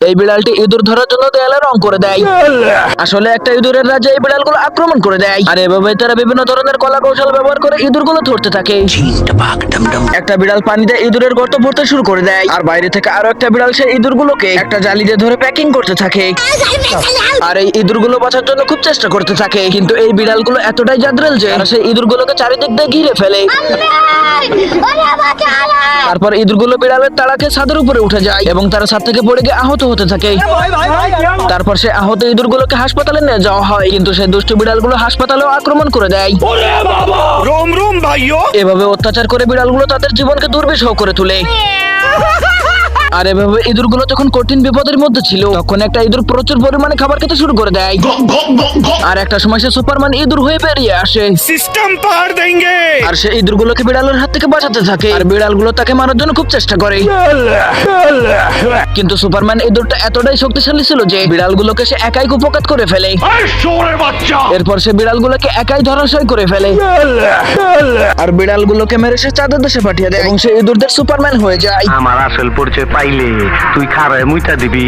এই বিড়ালটি ইঁদুর ধরার জন্য দেয়ালে রং করে দেয়। আসলে একটা ইঁদুরের রাজ্যে এই বিড়ালগুলো আক্রমণ করে দেয়, আর এভাবে তারা বিভিন্ন ধরনের কলা কৌশল ব্যবহার করে ইঁদুরগুলো ধরতে থাকে। একটা বিড়াল পানিতে ইঁদুরের গর্ত ভরতে শুরু করে দেয়, আর বাইরে থেকে আরো একটা বিড়াল সেই ইঁদুরগুলোকে একটা জালি দিয়ে ধরে প্যাকিং করতে থাকে। আর এই ইঁদুরগুলো বাঁচার জন্য খুব চেষ্টা করতে থাকে, কিন্তু এই বিড়ালগুলো এতটাই জাদরেল যে তারা সেই ইঁদুরগুলোকে চারিদিক দিয়ে ঘিরে ফেলে। তারপর ইঁদুরগুলো বিড়ালের তাড়াকে ছাদের উপরে উঠে যায় এবং তারা ছাদ থেকে পড়ে গিয়ে আহত হতে থাকে। তারপর সে আহত ইঁদুরগুলোকে হাসপাতালে নিয়ে যাওয়া হয়, কিন্তু সেই দুষ্ট বিড়ালগুলো হাসপাতালেও আক্রমণ করে দেয়। रोम रोम भाइयों। এভাবে অত্যাচার করে বিড়ালগুলো তাদের জীবনকে দুর্বিষহ করে তোলে। আর এভাবে ইঁদুরগুলো যখন কঠিন বিপদের মধ্যে ছিল, তখন একটা ইঁদুর প্রচুর পরিমাণে খাবার খেতে শুরু করে দেয়। আর একটা সময় সে সুপারম্যান ইঁদুর হয়ে বেরিয়ে আসে, सिस्टम पार देंगे। আর সে ইঁদুরগুলোকে বিড়ালের হাত থেকে বাঁচাতে থাকে। আর বিড়ালগুলো তাকে মারার জন্য খুব চেষ্টা করে, কিন্তু সুপারম্যান ইঁদুরটা এতটাই শক্তিশালী ছিল যে বিড়ালগুলোকে সে একাই কুপকাত করে ফেলে। এরপর সে বিড়ালগুলোকে একাই ধরাশয় করে ফেলে, আর বিড়ালগুলোকে মেরে সে চাঁদের দেশে পাঠিয়ে দেয় এবং সে ইঁদুরদের সুপারম্যান হয়ে যায়। আমার আসল পরিচয় পাইলে তুই খারায় মুইতা দিবি।